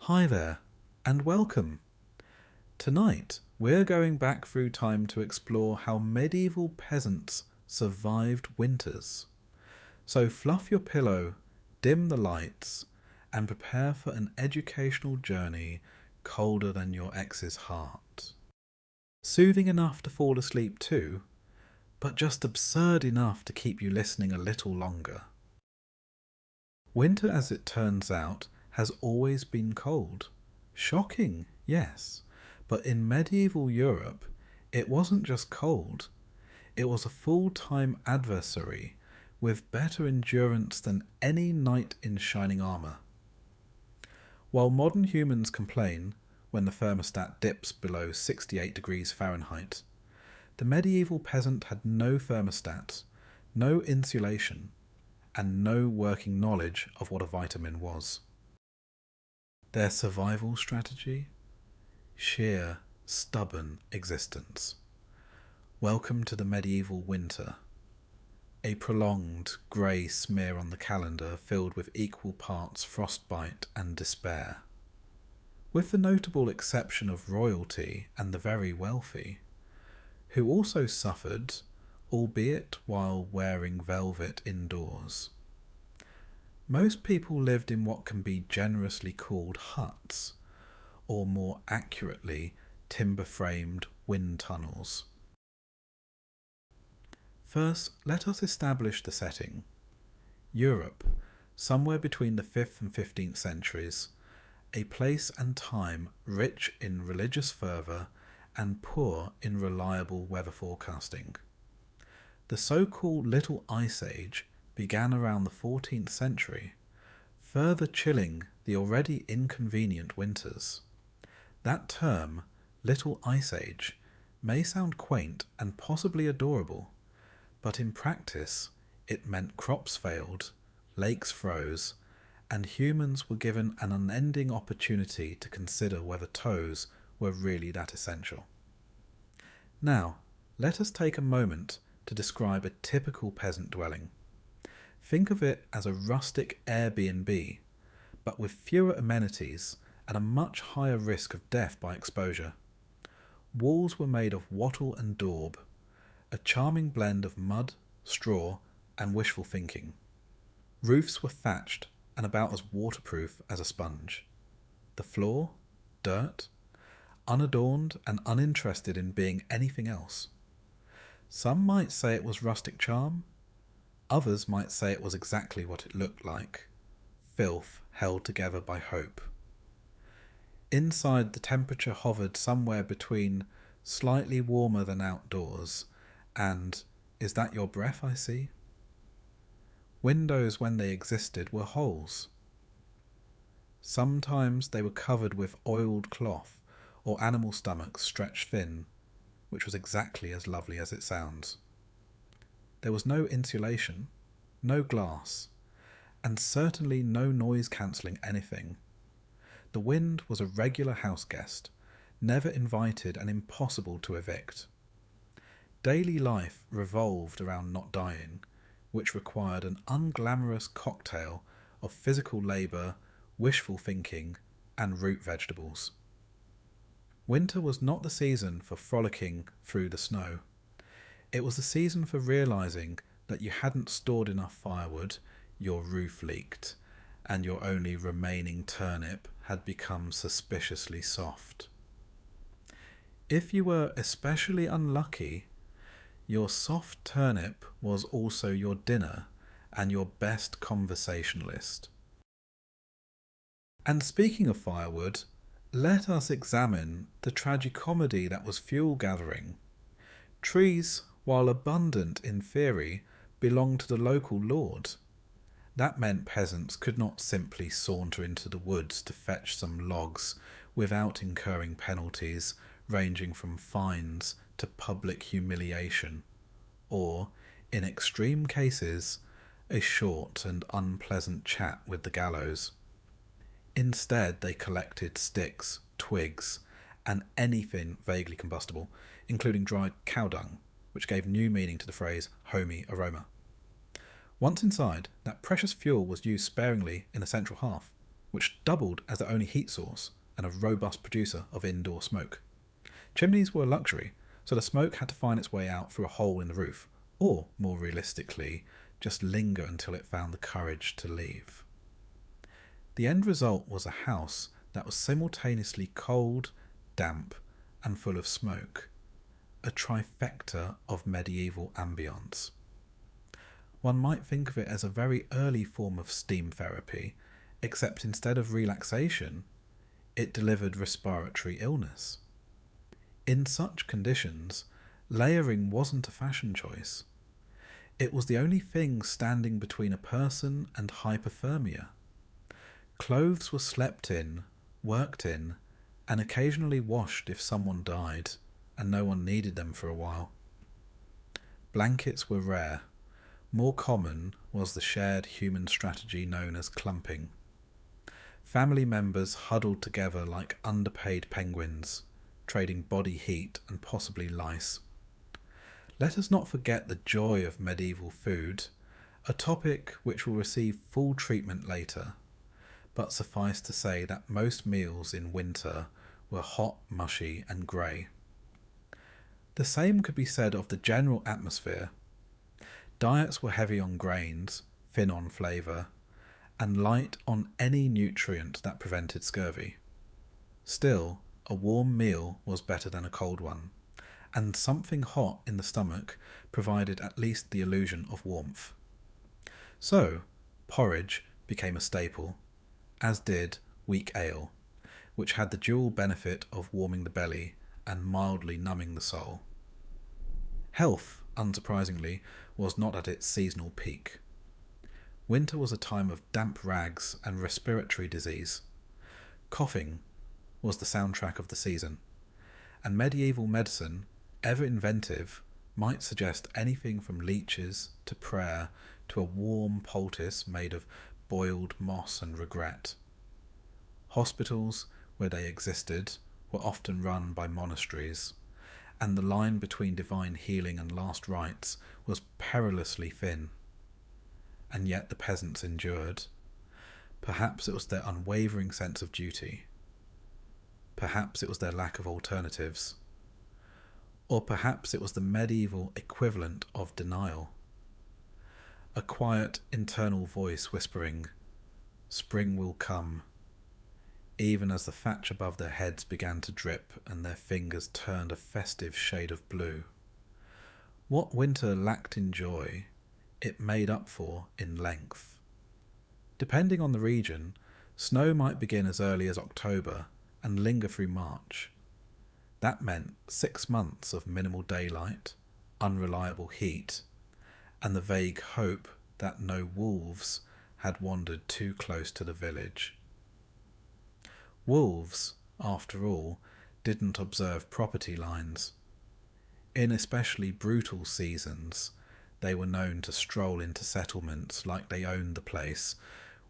Hi there, and welcome. Tonight, we're going back through time to explore how medieval peasants survived winters. So fluff your pillow, dim the lights, and prepare for an educational journey colder than your ex's heart. Soothing enough to fall asleep too, but just absurd enough to keep you listening a little longer. Winter, as it turns out, has always been cold. Shocking, yes, but in medieval Europe, it wasn't just cold. It was a full-time adversary with better endurance than any knight in shining armour. While modern humans complain when the thermostat dips below 68 degrees Fahrenheit, the medieval peasant had no thermostat, no insulation, and no working knowledge of what a vitamin was. Their survival strategy? Sheer, stubborn existence. Welcome to the medieval winter. A prolonged, grey smear on the calendar filled with equal parts frostbite and despair. With the notable exception of royalty and the very wealthy, who also suffered, albeit while wearing velvet indoors. Most people lived in what can be generously called huts, or more accurately, timber-framed wind tunnels. First, let us establish the setting. Europe, somewhere between the 5th and 15th centuries, a place and time rich in religious fervour and poor in reliable weather forecasting. The so-called Little Ice Age began around the 14th century, further chilling the already inconvenient winters. That term, Little Ice Age, may sound quaint and possibly adorable, but in practice it meant crops failed, lakes froze, and humans were given an unending opportunity to consider whether toes were really that essential. Now, let us take a moment to describe a typical peasant dwelling. Think of it as a rustic Airbnb, but with fewer amenities and a much higher risk of death by exposure. Walls were made of wattle and daub, a charming blend of mud, straw, and wishful thinking. Roofs were thatched and about as waterproof as a sponge. The floor, dirt, unadorned and uninterested in being anything else. Some might say it was rustic charm, others might say it was exactly what it looked like, filth held together by hope. Inside, the temperature hovered somewhere between slightly warmer than outdoors and, is that your breath I see? Windows, when they existed, were holes. Sometimes they were covered with oiled cloth or animal stomachs stretched thin, which was exactly as lovely as it sounds. There was no insulation, no glass, and certainly no noise-cancelling anything. The wind was a regular house guest, never invited and impossible to evict. Daily life revolved around not dying, which required an unglamorous cocktail of physical labour, wishful thinking, and root vegetables. Winter was not the season for frolicking through the snow. It was the season for realising that you hadn't stored enough firewood, your roof leaked, and your only remaining turnip had become suspiciously soft. If you were especially unlucky, your soft turnip was also your dinner and your best conversationalist. And speaking of firewood, let us examine the tragicomedy that was fuel gathering. Trees, while abundant in theory, belonged to the local lord. That meant peasants could not simply saunter into the woods to fetch some logs without incurring penalties ranging from fines to public humiliation, or, in extreme cases, a short and unpleasant chat with the gallows. Instead, they collected sticks, twigs, and anything vaguely combustible, including dried cow dung, which gave new meaning to the phrase homey aroma. Once inside, that precious fuel was used sparingly in the central hearth. which doubled as their only heat source and a robust producer of indoor smoke. Chimneys were a luxury, so the smoke had to find its way out through a hole in the roof, or, more realistically, just linger until it found the courage to leave. The end result was a house that was simultaneously cold, damp, and full of smoke, a trifecta of medieval ambience. One might think of it as a very early form of steam therapy, except instead of relaxation, it delivered respiratory illness. In such conditions, layering wasn't a fashion choice. It was the only thing standing between a person and hypothermia. Clothes were slept in, worked in, and occasionally washed if someone died, and no one needed them for a while. Blankets were rare. More common was the shared human strategy known as clumping. Family members huddled together like underpaid penguins, trading body heat and possibly lice. Let us not forget the joy of medieval food, a topic which will receive full treatment later, but suffice to say that most meals in winter were hot, mushy and grey. The same could be said of the general atmosphere. Diets were heavy on grains, thin on flavour, and light on any nutrient that prevented scurvy. Still, a warm meal was better than a cold one, and something hot in the stomach provided at least the illusion of warmth. So, porridge became a staple, as did weak ale, which had the dual benefit of warming the belly and mildly numbing the soul. Health, unsurprisingly, was not at its seasonal peak. Winter was a time of damp rags and respiratory disease. Coughing was the soundtrack of the season, and medieval medicine, ever inventive, might suggest anything from leeches to prayer to a warm poultice made of boiled moss and regret. Hospitals, where they existed, were often run by monasteries, and the line between divine healing and last rites was perilously thin. And yet the peasants endured. Perhaps it was their unwavering sense of duty. Perhaps it was their lack of alternatives. Or perhaps it was the medieval equivalent of denial. A quiet internal voice whispering, "Spring will come," even as the thatch above their heads began to drip and their fingers turned a festive shade of blue. What winter lacked in joy, it made up for in length. Depending on the region, snow might begin as early as October and linger through March. That meant 6 months of minimal daylight, unreliable heat, and the vague hope that no wolves had wandered too close to the village. Wolves, after all, didn't observe property lines. In especially brutal seasons, they were known to stroll into settlements like they owned the place,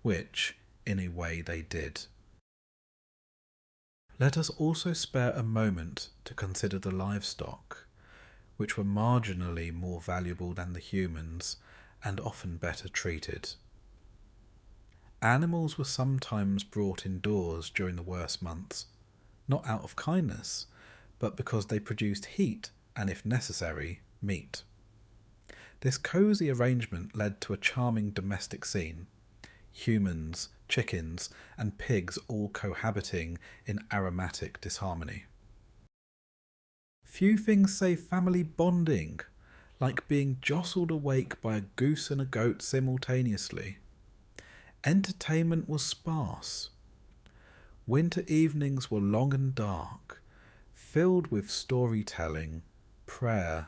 which, in a way, they did. Let us also spare a moment to consider the livestock, which were marginally more valuable than the humans and often better treated. Animals were sometimes brought indoors during the worst months, not out of kindness, but because they produced heat and, if necessary, meat. This cosy arrangement led to a charming domestic scene. Humans, chickens, and pigs all cohabiting in aromatic disharmony. Few things say family bonding like being jostled awake by a goose and a goat simultaneously. Entertainment was sparse. Winter evenings were long and dark, filled with storytelling, prayer,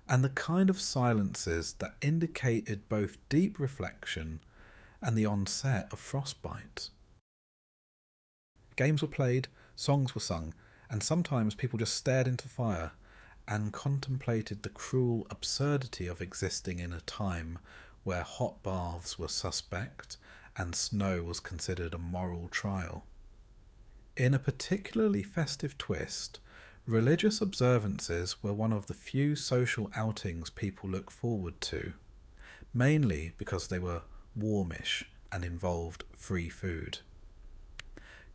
and the kind of silences that indicated both deep reflection and the onset of frostbite. Games were played, songs were sung, and sometimes people just stared into fire and contemplated the cruel absurdity of existing in a time where hot baths were suspect and snow was considered a moral trial. In a particularly festive twist, religious observances were one of the few social outings people looked forward to, mainly because they were warmish and involved free food.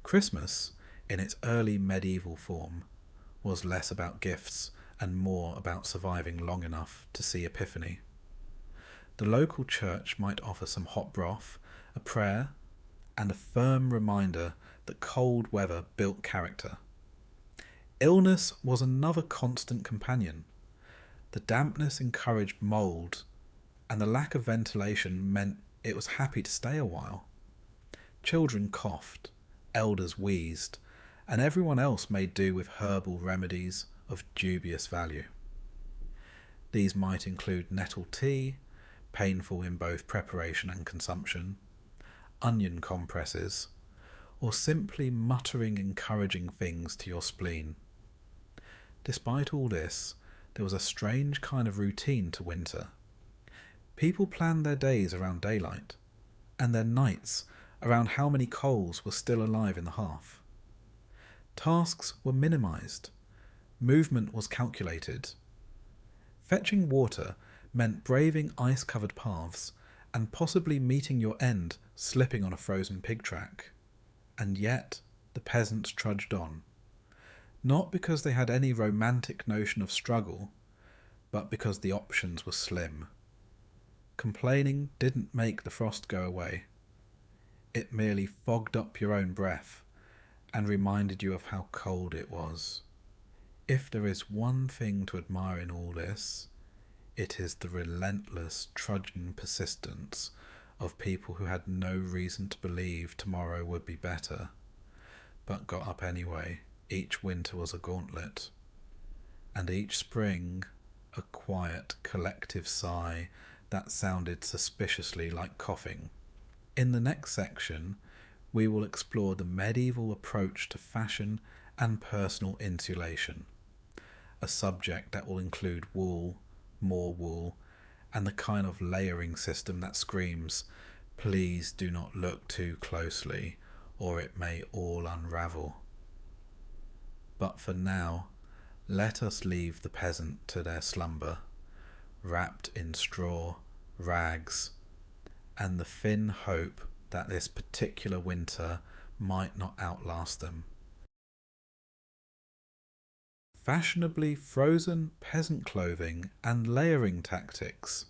Christmas, in its early medieval form, was less about gifts and more about surviving long enough to see Epiphany. The local church might offer some hot broth, a prayer, and a firm reminder that cold weather built character. Illness was another constant companion. The dampness encouraged mould, and the lack of ventilation meant it was happy to stay a while. Children coughed, elders wheezed, and everyone else made do with herbal remedies of dubious value. These might include nettle tea, painful in both preparation and consumption, onion compresses, or simply muttering encouraging things to your spleen. Despite all this, there was a strange kind of routine to winter. People planned their days around daylight, and their nights around how many coals were still alive in the hearth. Tasks were minimised. Movement was calculated. Fetching water meant braving ice-covered paths and possibly meeting your end slipping on a frozen pig track. And yet the peasants trudged on, not because they had any romantic notion of struggle, but because the options were slim. Complaining didn't make the frost go away. It merely fogged up your own breath and reminded you of how cold it was. If there is one thing to admire in all this, it is the relentless, trudging persistence of people who had no reason to believe tomorrow would be better, but got up anyway. Each winter was a gauntlet, and each spring a quiet, collective sigh that sounded suspiciously like coughing. In the next section, we will explore the medieval approach to fashion and personal insulation, a subject that will include wool, more wool, and the kind of layering system that screams, "Please do not look too closely, or it may all unravel." But for now, let us leave the peasant to their slumber, wrapped in straw, rags, and the thin hope that this particular winter might not outlast them. Fashionably frozen peasant clothing and layering tactics.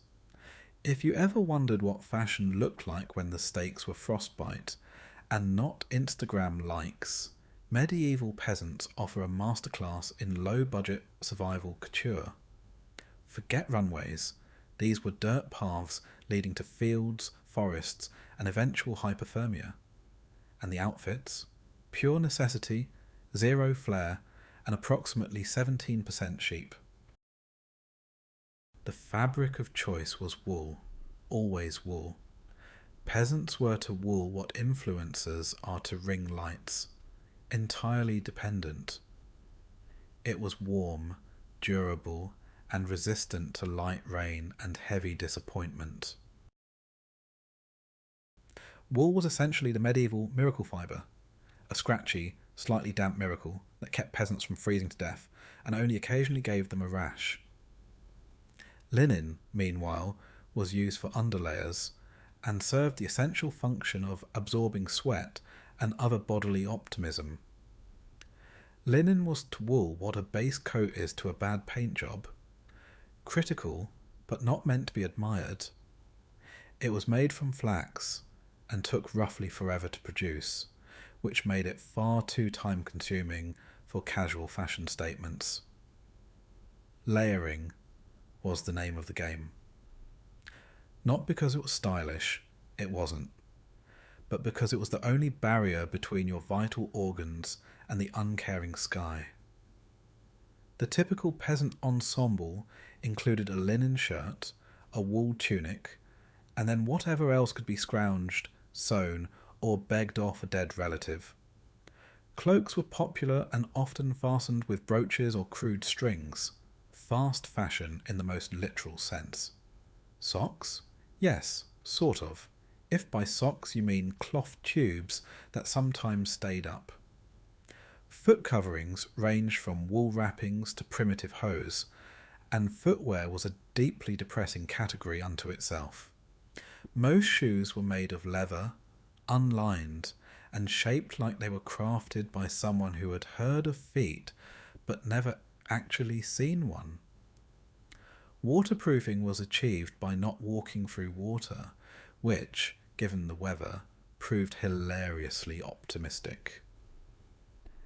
If you ever wondered what fashion looked like when the stakes were frostbite and not Instagram likes, medieval peasants offer a masterclass in low-budget survival couture. Forget runways. These were dirt paths leading to fields, forests, and eventual hypothermia. And the outfits? Pure necessity, zero flair, and approximately 17% sheep. The fabric of choice was wool, always wool. Peasants were to wool what influencers are to ring lights, entirely dependent. It was warm, durable, and resistant to light rain and heavy disappointment. Wool was essentially the medieval miracle fibre, a scratchy, slightly damp miracle that kept peasants from freezing to death and only occasionally gave them a rash. Linen, meanwhile, was used for underlayers and served the essential function of absorbing sweat and other bodily optimism. Linen was to wool what a base coat is to a bad paint job. Critical, but not meant to be admired. It was made from flax and took roughly forever to produce, which made it far too time-consuming for casual fashion statements. Layering was the name of the game. Not because it was stylish, it wasn't, but because it was the only barrier between your vital organs and the uncaring sky. The typical peasant ensemble included a linen shirt, a wool tunic, and then whatever else could be scrounged, sewn, or begged off a dead relative. Cloaks were popular and often fastened with brooches or crude strings. Fast fashion in the most literal sense. Socks? Yes, sort of, if by socks you mean cloth tubes that sometimes stayed up. Foot coverings ranged from wool wrappings to primitive hose, and footwear was a deeply depressing category unto itself. Most shoes were made of leather, unlined, and shaped like they were crafted by someone who had heard of feet but never actually seen one. Waterproofing was achieved by not walking through water, which, given the weather, proved hilariously optimistic.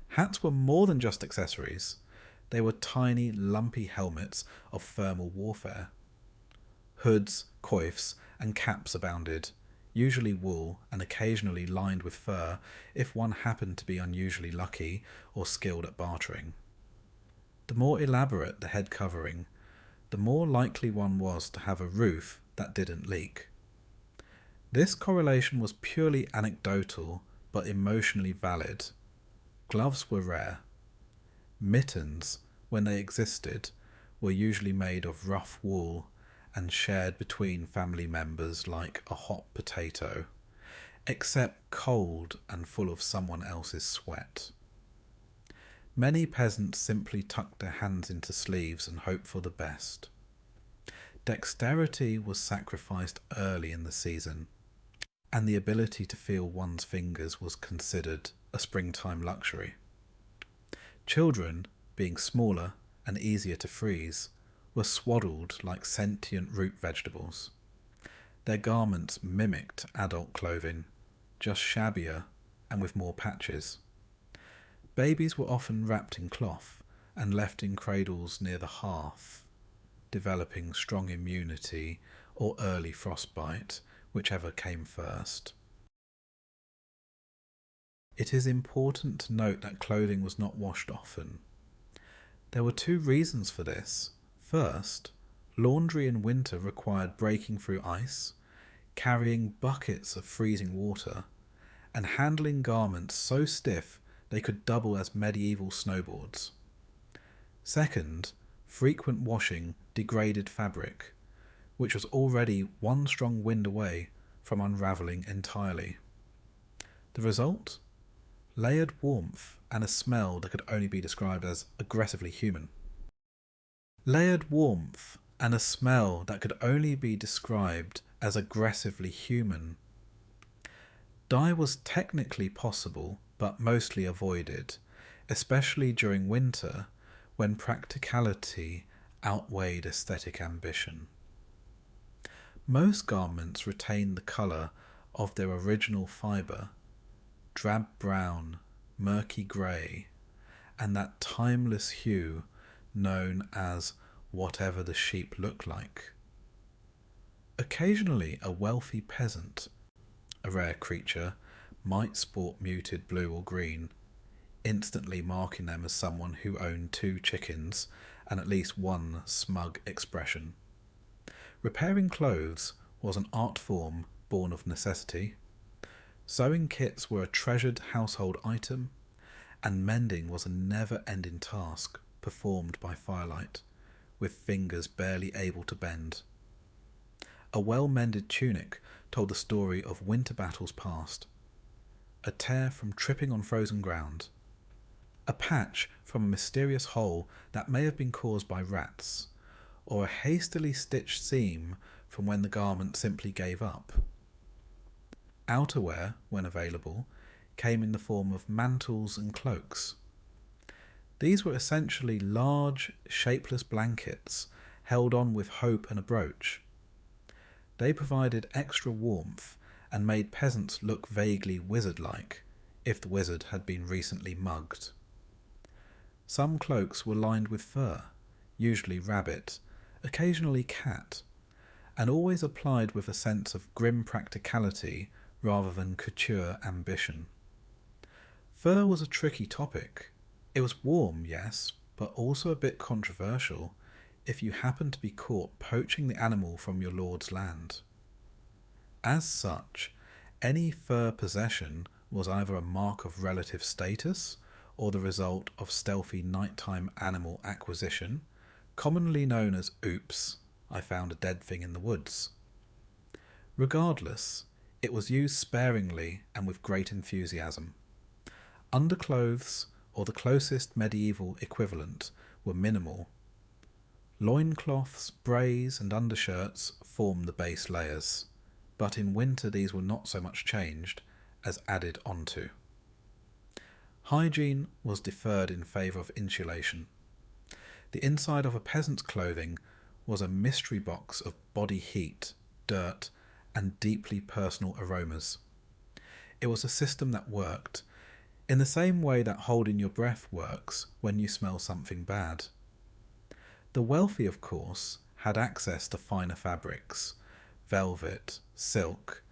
Hats were more than just accessories. They were tiny, lumpy helmets of thermal warfare. Hoods, coifs, and caps abounded, usually wool and occasionally lined with fur if one happened to be unusually lucky or skilled at bartering. The more elaborate the head covering, the more likely one was to have a roof that didn't leak. This correlation was purely anecdotal but emotionally valid. Gloves were rare. Mittens, when they existed, were usually made of rough wool and shared between family members like a hot potato, except cold and full of someone else's sweat. Many peasants simply tucked their hands into sleeves and hoped for the best. Dexterity was sacrificed early in the season, and the ability to feel one's fingers was considered a springtime luxury. Children, being smaller and easier to freeze, were swaddled like sentient root vegetables. Their garments mimicked adult clothing, just shabbier and with more patches. Babies were often wrapped in cloth and left in cradles near the hearth, developing strong immunity or early frostbite, whichever came first. It is important to note that clothing was not washed often. There were two reasons for this. First, laundry in winter required breaking through ice, carrying buckets of freezing water, and handling garments so stiff they could double as medieval snowboards. Second, frequent washing degraded fabric, which was already one strong wind away from unravelling entirely. The result? Layered warmth and a smell that could only be described as aggressively human. Layered warmth and a smell that could only be described as aggressively human. Dye was technically possible, but mostly avoided, especially during winter, when practicality outweighed aesthetic ambition. Most garments retained the colour of their original fibre, drab brown, murky grey, and that timeless hue known as whatever the sheep look like. Occasionally a wealthy peasant, a rare creature, might sport muted blue or green, instantly marking them as someone who owned 2 chickens and at least one smug expression. Repairing clothes was an art form born of necessity. Sewing kits were a treasured household item, and mending was a never-ending task performed by firelight, with fingers barely able to bend. A well-mended tunic told the story of winter battles past, a tear from tripping on frozen ground, a patch from a mysterious hole that may have been caused by rats, or a hastily stitched seam from when the garment simply gave up. Outerwear, when available, came in the form of mantles and cloaks. These were essentially large, shapeless blankets held on with hope and a brooch. They provided extra warmth and made peasants look vaguely wizard-like, if the wizard had been recently mugged. Some cloaks were lined with fur, usually rabbit, occasionally cat, and always applied with a sense of grim practicality rather than couture ambition. Fur was a tricky topic. It was warm, yes, but also a bit controversial if you happened to be caught poaching the animal from your lord's land. As such, any fur possession was either a mark of relative status or the result of stealthy nighttime animal acquisition, commonly known as "oops, I found a dead thing in the woods." Regardless, it was used sparingly and with great enthusiasm. Underclothes, or the closest medieval equivalent, were minimal. Loincloths, brays, and undershirts formed the base layers, but in winter these were not so much changed as added onto. Hygiene was deferred in favour of insulation. The inside of a peasant's clothing was a mystery box of body heat, dirt, and deeply personal aromas. It was a system that worked, in the same way that holding your breath works when you smell something bad. The wealthy, of course, had access to finer fabrics, velvet, silk,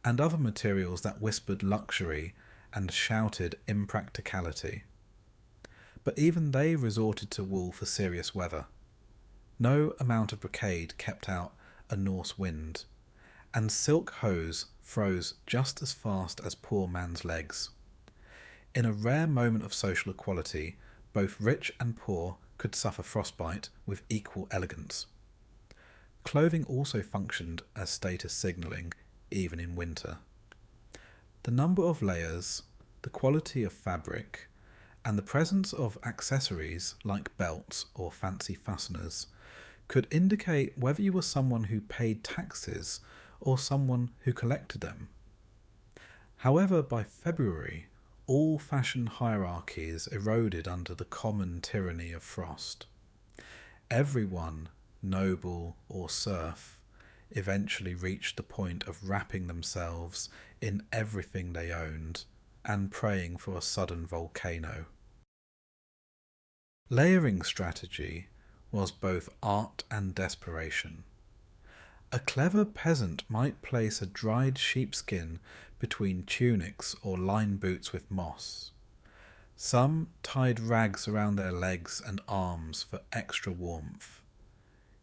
and other materials that whispered luxury and shouted impracticality. But even they resorted to wool for serious weather. No amount of brocade kept out a Norse wind, and silk hose froze just as fast as poor man's legs. In a rare moment of social equality, both rich and poor could suffer frostbite with equal elegance. Clothing also functioned as status signalling, even in winter. The number of layers, the quality of fabric, and the presence of accessories like belts or fancy fasteners could indicate whether you were someone who paid taxes or someone who collected them. However, by February, all fashion hierarchies eroded under the common tyranny of frost. Everyone, noble or serf, eventually reached the point of wrapping themselves in everything they owned and praying for a sudden volcano. Layering strategy was both art and desperation. A clever peasant might place a dried sheepskin between tunics or line boots with moss. Some tied rags around their legs and arms for extra warmth,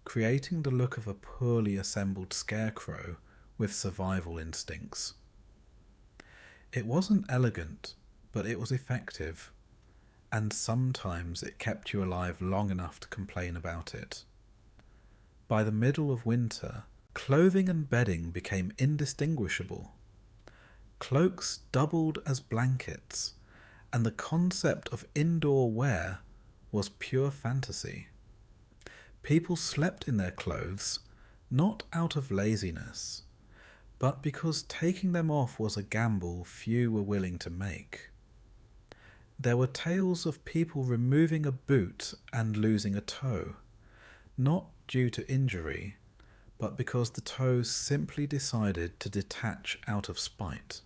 creating the look of a poorly assembled scarecrow with survival instincts. It wasn't elegant, but it was effective, and sometimes it kept you alive long enough to complain about it. By the middle of winter, clothing and bedding became indistinguishable. Cloaks doubled as blankets, and the concept of indoor wear was pure fantasy. People slept in their clothes, not out of laziness, but because taking them off was a gamble few were willing to make. There were tales of people removing a boot and losing a toe, not due to injury, but because the toes simply decided to detach out of spite.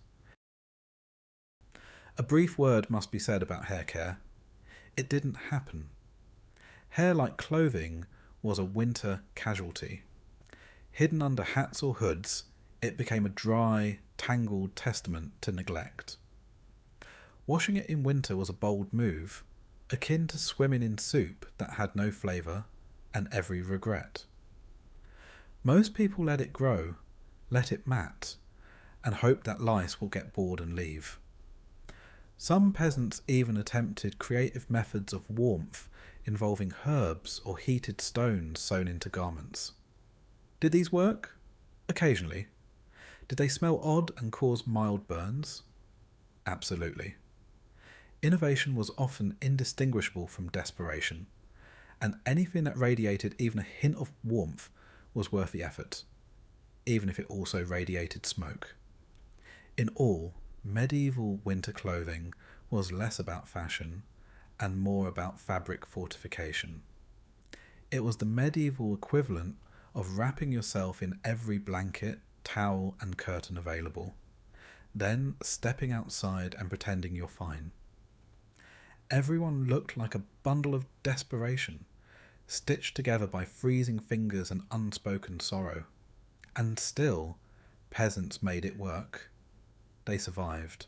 A brief word must be said about hair care. It didn't happen. Hair, like clothing, was a winter casualty. Hidden under hats or hoods, it became a dry, tangled testament to neglect. Washing it in winter was a bold move, akin to swimming in soup that had no flavour and every regret. Most people let it grow, let it mat, and hope that lice will get bored and leave. Some peasants even attempted creative methods of warmth involving herbs or heated stones sewn into garments. Did these work? Occasionally. Did they smell odd and cause mild burns? Absolutely. Innovation was often indistinguishable from desperation, and anything that radiated even a hint of warmth was worth the effort, even if it also radiated smoke. In all, medieval winter clothing was less about fashion and more about fabric fortification. It was the medieval equivalent of wrapping yourself in every blanket, towel and curtain available, then stepping outside and pretending you're fine. Everyone looked like a bundle of desperation, stitched together by freezing fingers and unspoken sorrow. And still, peasants made it work. They survived.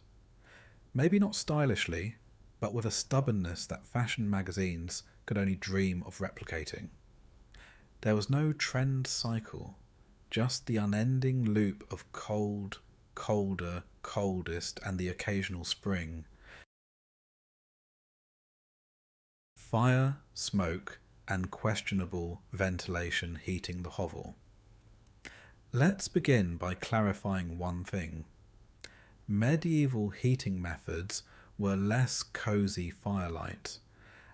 Maybe not stylishly, but with a stubbornness that fashion magazines could only dream of replicating. There was no trend cycle, just the unending loop of cold, colder, coldest, and the occasional spring. Fire, smoke, and questionable ventilation heating the hovel. Let's begin by clarifying one thing. Medieval heating methods were less cosy firelight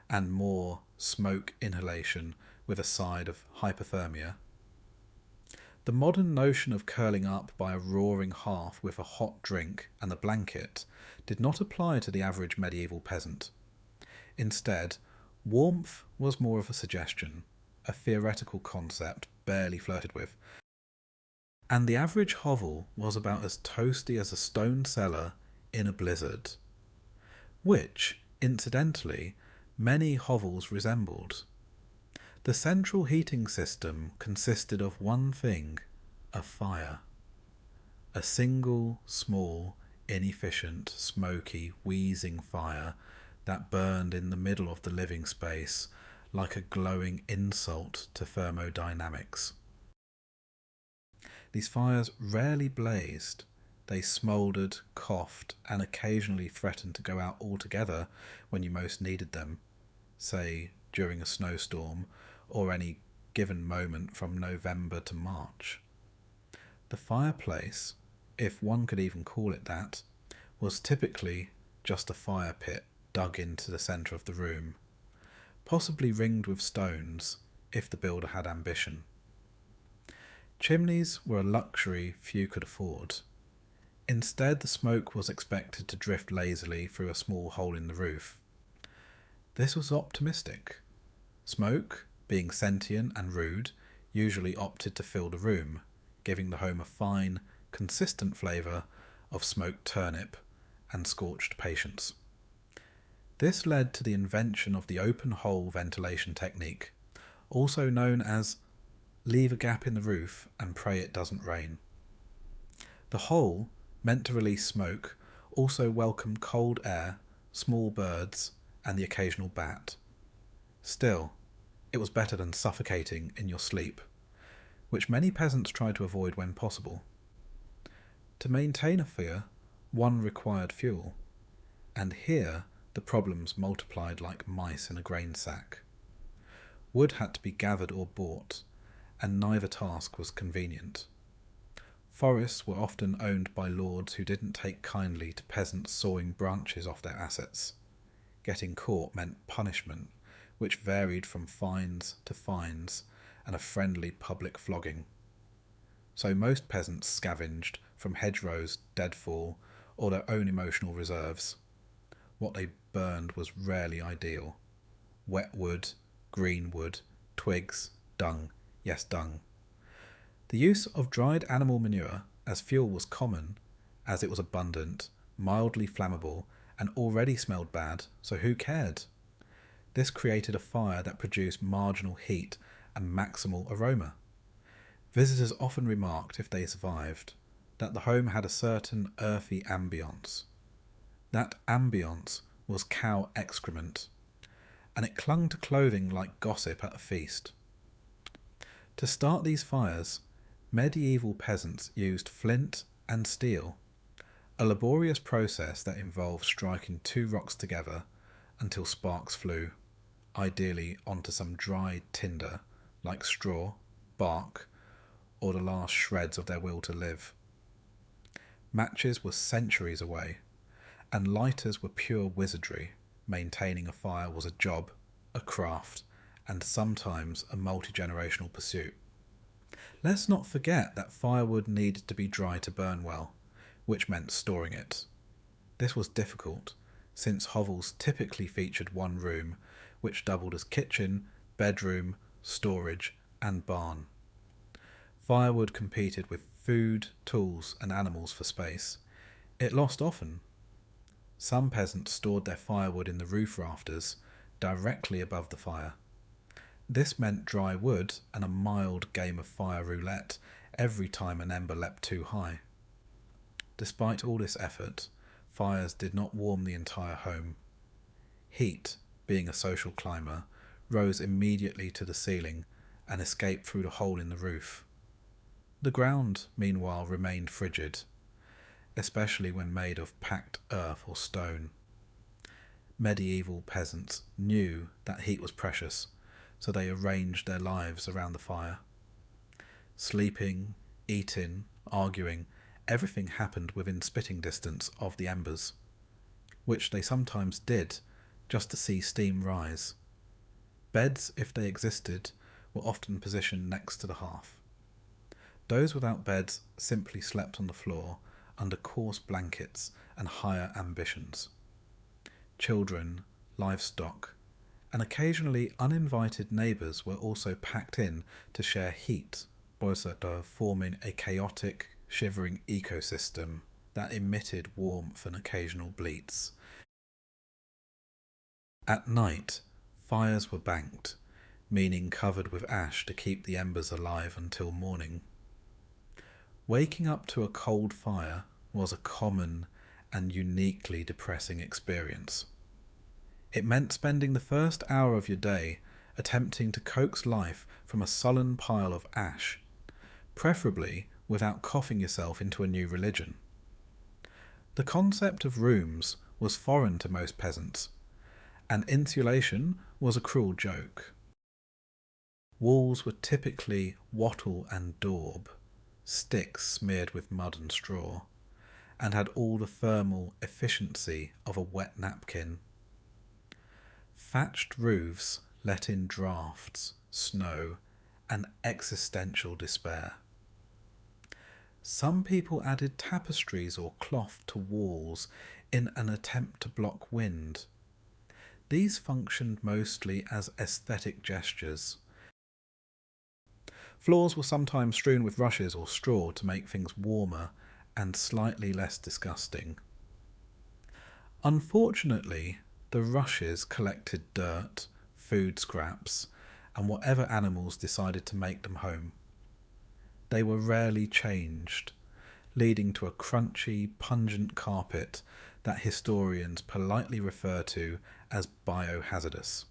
and more smoke inhalation with a side of hypothermia. The modern notion of curling up by a roaring hearth with a hot drink and a blanket did not apply to the average medieval peasant. Instead, warmth was more of a suggestion, a theoretical concept barely flirted with, and the average hovel was about as toasty as a stone cellar in a blizzard, which, incidentally, many hovels resembled. The central heating system consisted of one thing, a fire. A single, small, inefficient, smoky, wheezing fire that burned in the middle of the living space like a glowing insult to thermodynamics. These fires rarely blazed. They smouldered, coughed, and occasionally threatened to go out altogether when you most needed them, say during a snowstorm or any given moment from November to March. The fireplace, if one could even call it that, was typically just a fire pit dug into the centre of the room, possibly ringed with stones if the builder had ambition. Chimneys were a luxury few could afford. Instead, the smoke was expected to drift lazily through a small hole in the roof. This was optimistic. Smoke, being sentient and rude, usually opted to fill the room, giving the home a fine, consistent flavour of smoked turnip and scorched patience. This led to the invention of the open-hole ventilation technique, also known as leave a gap in the roof and pray it doesn't rain. The hole, meant to release smoke, also welcomed cold air, small birds, and the occasional bat. Still, it was better than suffocating in your sleep, which many peasants tried to avoid when possible. To maintain a fire, one required fuel, and here the problems multiplied like mice in a grain sack. Wood had to be gathered or bought, and neither task was convenient. Forests were often owned by lords who didn't take kindly to peasants sawing branches off their assets. Getting caught meant punishment, which varied from fines to fines and a friendly public flogging. So most peasants scavenged from hedgerows, deadfall, or their own emotional reserves. What they burned was rarely ideal. Wet wood, green wood, twigs, dung, yes dung. The use of dried animal manure as fuel was common, as it was abundant, mildly flammable, and already smelled bad, so who cared? This created a fire that produced marginal heat and maximal aroma. Visitors often remarked, if they survived, that the home had a certain earthy ambience. That ambience was cow excrement, and it clung to clothing like gossip at a feast. To start these fires, medieval peasants used flint and steel, a laborious process that involved striking two rocks together until sparks flew, ideally onto some dried tinder like straw, bark, or the last shreds of their will to live. Matches were centuries away, and lighters were pure wizardry. Maintaining a fire was a job, a craft, and sometimes a multi-generational pursuit. Let's not forget that firewood needed to be dry to burn well, which meant storing it. This was difficult, since hovels typically featured one room, which doubled as kitchen, bedroom, storage, and barn. Firewood competed with food, tools, and animals for space. It lost often. Some peasants stored their firewood in the roof rafters, directly above the fire. This meant dry wood and a mild game of fire roulette every time an ember leapt too high. Despite all this effort, fires did not warm the entire home. Heat, being a social climber, rose immediately to the ceiling and escaped through the hole in the roof. The ground, meanwhile, remained frigid, especially when made of packed earth or stone. Medieval peasants knew that heat was precious, so they arranged their lives around the fire. Sleeping, eating, arguing, everything happened within spitting distance of the embers, which they sometimes did just to see steam rise. Beds, if they existed, were often positioned next to the hearth. Those without beds simply slept on the floor under coarse blankets and higher ambitions. Children, livestock, and occasionally uninvited neighbours were also packed in to share heat, forming a chaotic, shivering ecosystem that emitted warmth and occasional bleats. At night, fires were banked, meaning covered with ash to keep the embers alive until morning. Waking up to a cold fire was a common and uniquely depressing experience. It meant spending the first hour of your day attempting to coax life from a sullen pile of ash, preferably without coughing yourself into a new religion. The concept of rooms was foreign to most peasants, and insulation was a cruel joke. Walls were typically wattle and daub, sticks smeared with mud and straw, and had all the thermal efficiency of a wet napkin. Thatched roofs let in drafts, snow, and existential despair. Some people added tapestries or cloth to walls in an attempt to block wind. These functioned mostly as aesthetic gestures. Floors were sometimes strewn with rushes or straw to make things warmer and slightly less disgusting. Unfortunately, the rushes collected dirt, food scraps, and whatever animals decided to make them home. They were rarely changed, leading to a crunchy, pungent carpet that historians politely refer to as biohazardous.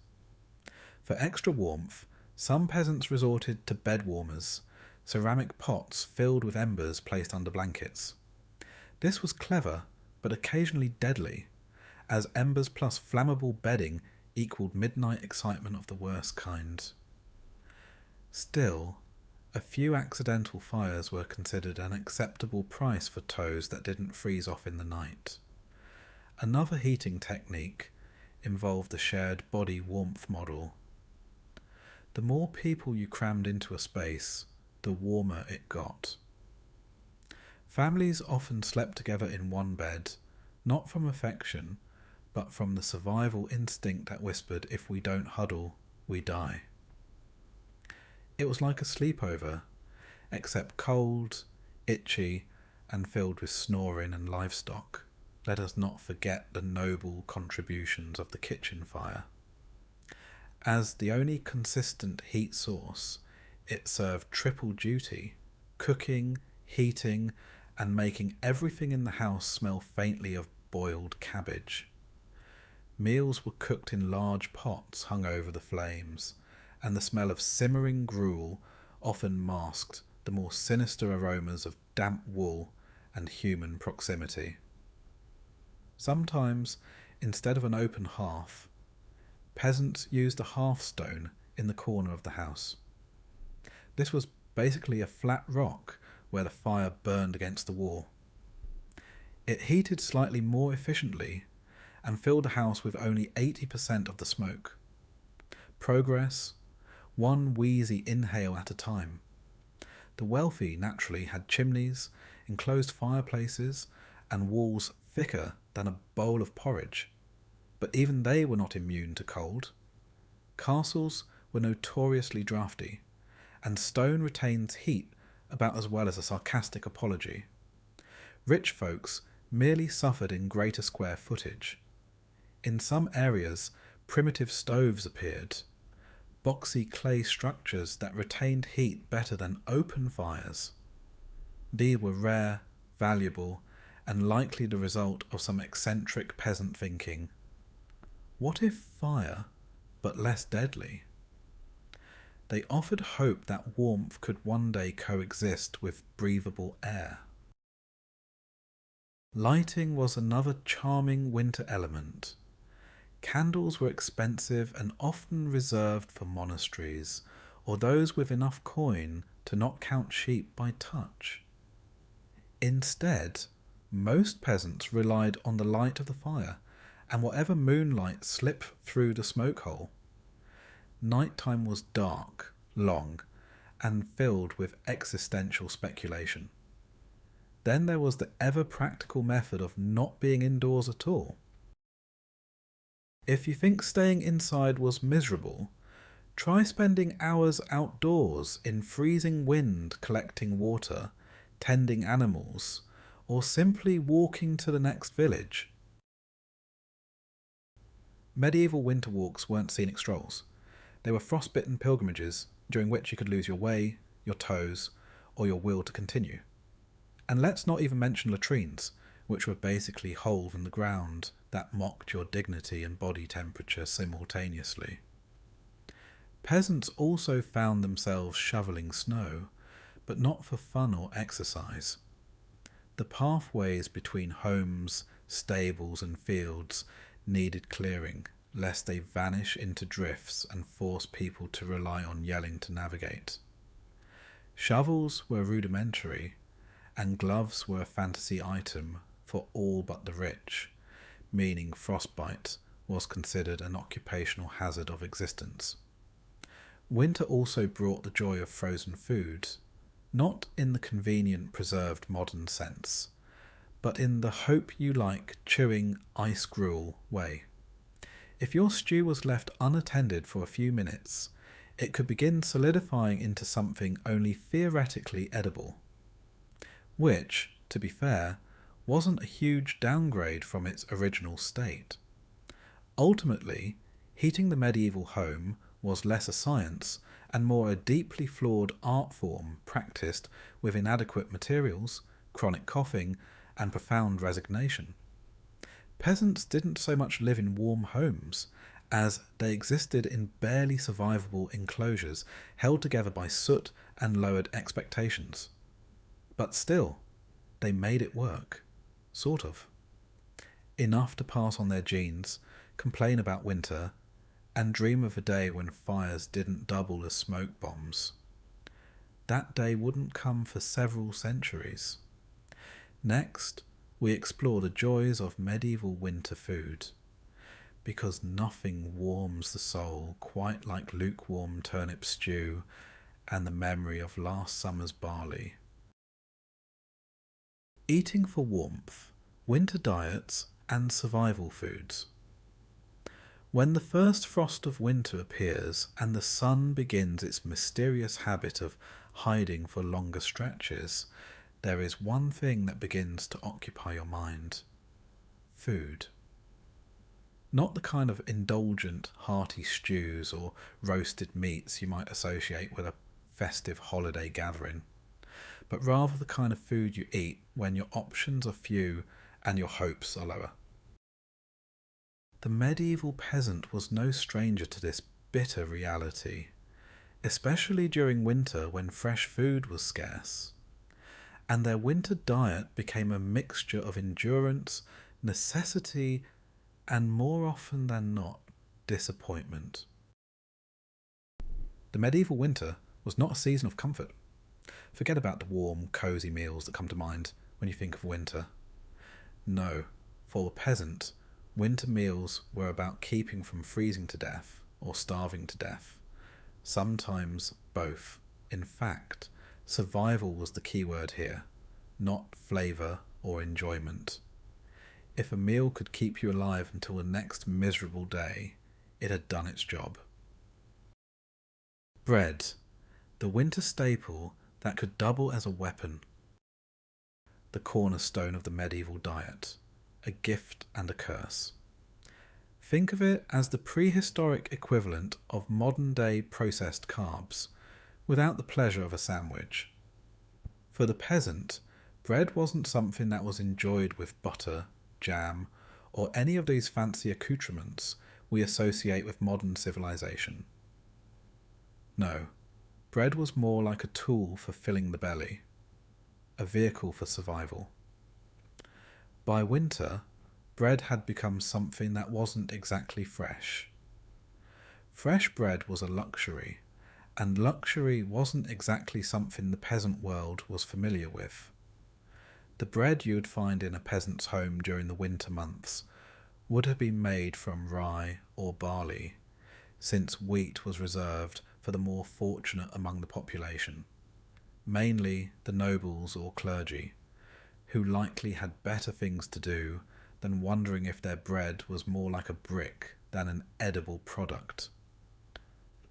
For extra warmth, some peasants resorted to bed warmers, ceramic pots filled with embers placed under blankets. This was clever, but occasionally deadly, as embers plus flammable bedding equaled midnight excitement of the worst kind. Still, a few accidental fires were considered an acceptable price for toes that didn't freeze off in the night. Another heating technique involved the shared body warmth model. The more people you crammed into a space, the warmer it got. Families often slept together in one bed, not from affection, but from the survival instinct that whispered, if we don't huddle, we die. It was like a sleepover, except cold, itchy, and filled with snoring and livestock. Let us not forget the noble contributions of the kitchen fire. As the only consistent heat source, it served triple duty, cooking, heating, and making everything in the house smell faintly of boiled cabbage. Meals were cooked in large pots hung over the flames, and the smell of simmering gruel often masked the more sinister aromas of damp wool and human proximity. Sometimes, instead of an open hearth, peasants used a hearthstone in the corner of the house. This was basically a flat rock where the fire burned against the wall. It heated slightly more efficiently and filled the house with only 80% of the smoke. Progress, one wheezy inhale at a time. The wealthy naturally had chimneys, enclosed fireplaces, and walls thicker than a bowl of porridge. But even they were not immune to cold. Castles were notoriously drafty, and stone retains heat about as well as a sarcastic apology. Rich folks merely suffered in greater square footage. In some areas, primitive stoves appeared, boxy clay structures that retained heat better than open fires. These were rare, valuable, and likely the result of some eccentric peasant thinking. What if fire, but less deadly? They offered hope that warmth could one day coexist with breathable air. Lighting was another charming winter element. Candles were expensive and often reserved for monasteries, or those with enough coin to not count sheep by touch. Instead, most peasants relied on the light of the fire and whatever moonlight slipped through the smoke hole. Nighttime was dark, long, and filled with existential speculation. Then there was the ever-practical method of not being indoors at all. If you think staying inside was miserable, try spending hours outdoors in freezing wind collecting water, tending animals, or simply walking to the next village. Medieval winter walks weren't scenic strolls. They were frostbitten pilgrimages during which you could lose your way, your toes, or your will to continue. And let's not even mention latrines, which were basically holes in the ground that mocked your dignity and body temperature simultaneously. Peasants also found themselves shoveling snow, but not for fun or exercise. The pathways between homes, stables and fields needed clearing, lest they vanish into drifts and force people to rely on yelling to navigate. Shovels were rudimentary, and gloves were a fantasy item for all but the rich, meaning frostbite was considered an occupational hazard of existence. Winter also brought the joy of frozen food, not in the convenient preserved modern sense, but in the hope you like chewing ice gruel way. If your stew was left unattended for a few minutes, it could begin solidifying into something only theoretically edible, which, to be fair, wasn't a huge downgrade from its original state. Ultimately, heating the medieval home was less a science and more a deeply flawed art form practiced with inadequate materials, chronic coughing, and profound resignation. Peasants didn't so much live in warm homes as they existed in barely survivable enclosures held together by soot and lowered expectations. But still, they made it work. Sort of. Enough to pass on their genes, complain about winter, and dream of a day when fires didn't double as smoke bombs. That day wouldn't come for several centuries. Next, we explore the joys of medieval winter food, because nothing warms the soul quite like lukewarm turnip stew and the memory of last summer's barley. Eating for warmth, winter diets, and survival foods. When the first frost of winter appears and the sun begins its mysterious habit of hiding for longer stretches, there is one thing that begins to occupy your mind: food. Not the kind of indulgent, hearty stews or roasted meats you might associate with a festive holiday gathering, but rather the kind of food you eat when your options are few and your hopes are lower. The medieval peasant was no stranger to this bitter reality, especially during winter when fresh food was scarce, and their winter diet became a mixture of endurance, necessity, and more often than not, disappointment. The medieval winter was not a season of comfort. Forget about the warm, cosy meals that come to mind when you think of winter. No, for the peasant, winter meals were about keeping from freezing to death or starving to death. Sometimes both. In fact, survival was the key word here, not flavour or enjoyment. If a meal could keep you alive until the next miserable day, it had done its job. Bread, the winter staple that could double as a weapon. The cornerstone of the medieval diet, a gift and a curse. Think of it as the prehistoric equivalent of modern-day processed carbs, without the pleasure of a sandwich. For the peasant, bread wasn't something that was enjoyed with butter, jam, or any of these fancy accoutrements we associate with modern civilization. No, bread was more like a tool for filling the belly, a vehicle for survival. By winter, bread had become something that wasn't exactly fresh. Fresh bread was a luxury, and luxury wasn't exactly something the peasant world was familiar with. The bread you would find in a peasant's home during the winter months would have been made from rye or barley, since wheat was reserved for for the more fortunate among the population, mainly the nobles or clergy, who likely had better things to do than wondering if their bread was more like a brick than an edible product.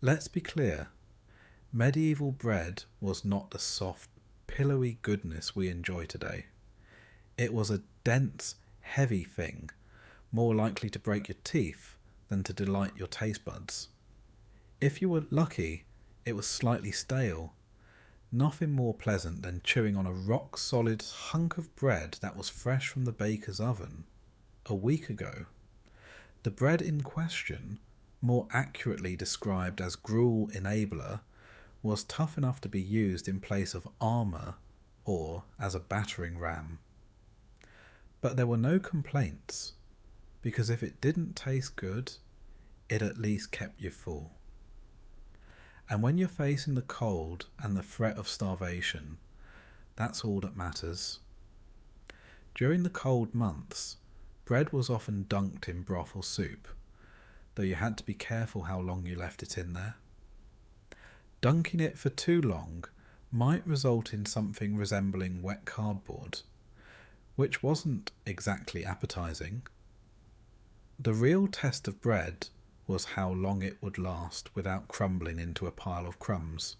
Let's be clear, medieval bread was not the soft, pillowy goodness we enjoy today. It was a dense, heavy thing, more likely to break your teeth than to delight your taste buds. If you were lucky, it was slightly stale. Nothing more pleasant than chewing on a rock-solid hunk of bread that was fresh from the baker's oven a week ago. The bread in question, more accurately described as gruel enabler, was tough enough to be used in place of armour or as a battering ram. But there were no complaints, because if it didn't taste good, it at least kept you full. And when you're facing the cold and the threat of starvation, that's all that matters. During the cold months, bread was often dunked in broth or soup, though you had to be careful how long you left it in there. Dunking it for too long might result in something resembling wet cardboard, which wasn't exactly appetizing. The real test of bread was how long it would last without crumbling into a pile of crumbs.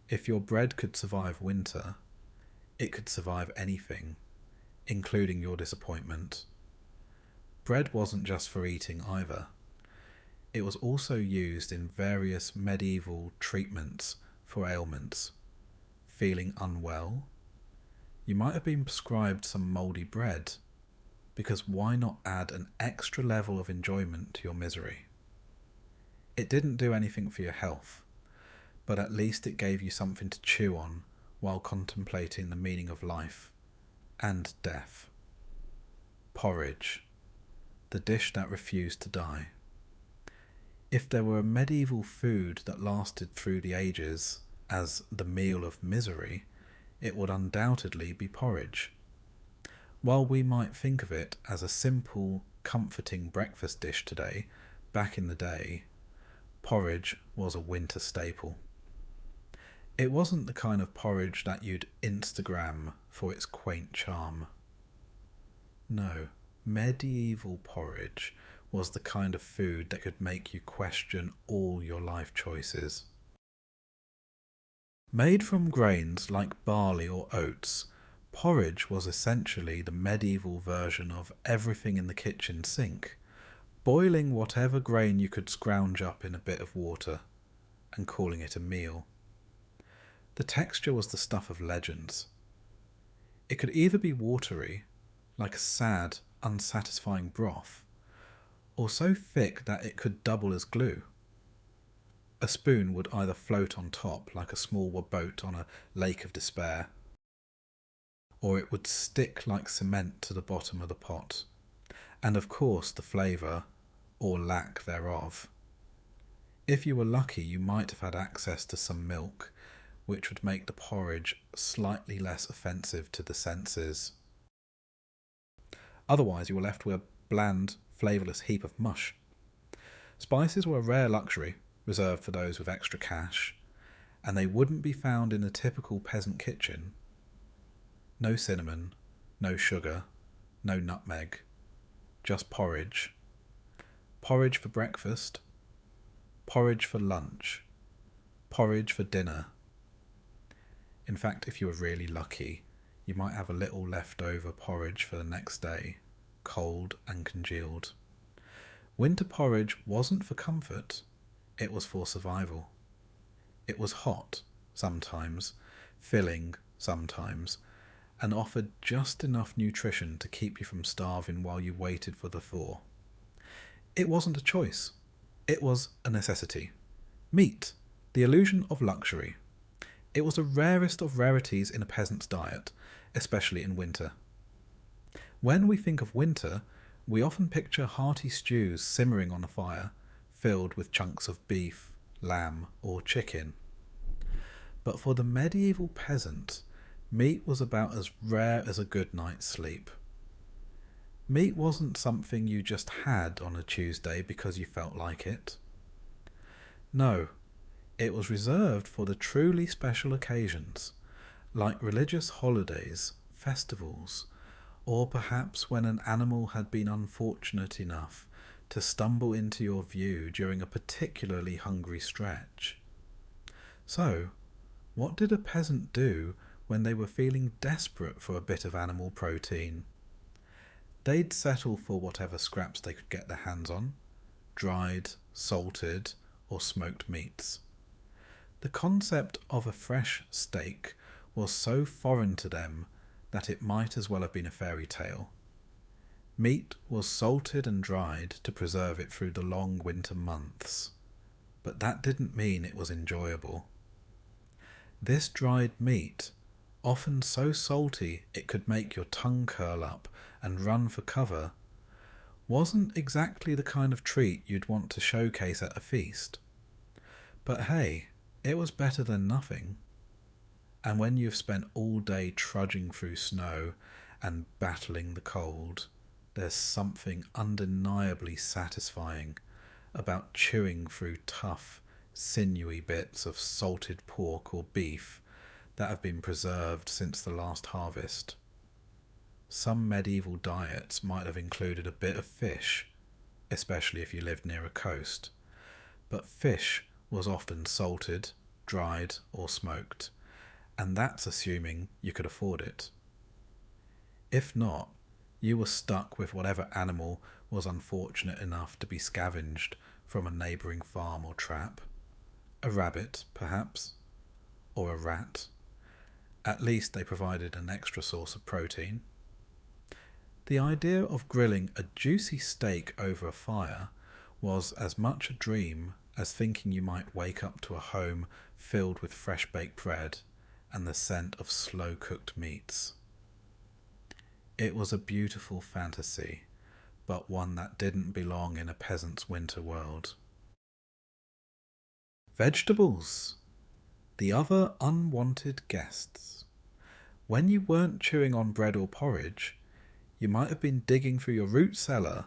If your bread could survive winter, it could survive anything, including your disappointment. Bread wasn't just for eating either. It was also used in various medieval treatments for ailments. Feeling unwell? You might have been prescribed some mouldy bread, because why not add an extra level of enjoyment to your misery? It didn't do anything for your health, but at least it gave you something to chew on while contemplating the meaning of life and death. Porridge, the dish that refused to die. If there were a medieval food that lasted through the ages as the meal of misery, it would undoubtedly be porridge. While we might think of it as a simple, comforting breakfast dish today, back in the day, porridge was a winter staple. It wasn't the kind of porridge that you'd Instagram for its quaint charm. No, medieval porridge was the kind of food that could make you question all your life choices. Made from grains like barley or oats, porridge was essentially the medieval version of everything in the kitchen sink, boiling whatever grain you could scrounge up in a bit of water and calling it a meal. The texture was the stuff of legends. It could either be watery, like a sad, unsatisfying broth, or so thick that it could double as glue. A spoon would either float on top like a small boat on a lake of despair, or it would stick like cement to the bottom of the pot, and of course the flavour, or lack thereof. If you were lucky, you might have had access to some milk, which would make the porridge slightly less offensive to the senses. Otherwise you were left with a bland, flavourless heap of mush. Spices were a rare luxury, reserved for those with extra cash, and they wouldn't be found in a typical peasant kitchen. No cinnamon, no sugar, no nutmeg, just porridge. Porridge for breakfast, porridge for lunch, porridge for dinner. In fact, if you were really lucky, you might have a little leftover porridge for the next day, cold and congealed. Winter porridge wasn't for comfort, it was for survival. It was hot, sometimes, filling, sometimes, and offered just enough nutrition to keep you from starving while you waited for the thaw. It wasn't a choice, it was a necessity. Meat, the illusion of luxury. It was the rarest of rarities in a peasant's diet, especially in winter. When we think of winter, we often picture hearty stews simmering on a fire, filled with chunks of beef, lamb, or chicken. But for the medieval peasant, meat was about as rare as a good night's sleep. Meat wasn't something you just had on a Tuesday because you felt like it. No, It was reserved for the truly special occasions, like religious holidays, festivals, or perhaps when an animal had been unfortunate enough to stumble into your view during a particularly hungry stretch. So, what did a peasant do when they were feeling desperate for a bit of animal protein? They'd settle for whatever scraps they could get their hands on, dried, salted, or smoked meats. The concept of a fresh steak was so foreign to them that it might as well have been a fairy tale. Meat was salted and dried to preserve it through the long winter months, but that didn't mean it was enjoyable. This dried meat, often so salty it could make your tongue curl up and run for cover, wasn't exactly the kind of treat you'd want to showcase at a feast. But hey, it was better than nothing. And when you've spent all day trudging through snow and battling the cold, there's something undeniably satisfying about chewing through tough, sinewy bits of salted pork or beef that have been preserved since the last harvest. Some medieval diets might have included a bit of fish, especially if you lived near a coast, but fish was often salted, dried, or smoked, and that's assuming you could afford it. If not, you were stuck with whatever animal was unfortunate enough to be scavenged from a neighbouring farm or trap. A rabbit, perhaps, or a rat. At least they provided an extra source of protein. The idea of grilling a juicy steak over a fire was as much a dream as thinking you might wake up to a home filled with fresh baked bread and the scent of slow-cooked meats. It was a beautiful fantasy, but one that didn't belong in a peasant's winter world. Vegetables! The other unwanted guests. When you weren't chewing on bread or porridge, you might have been digging through your root cellar,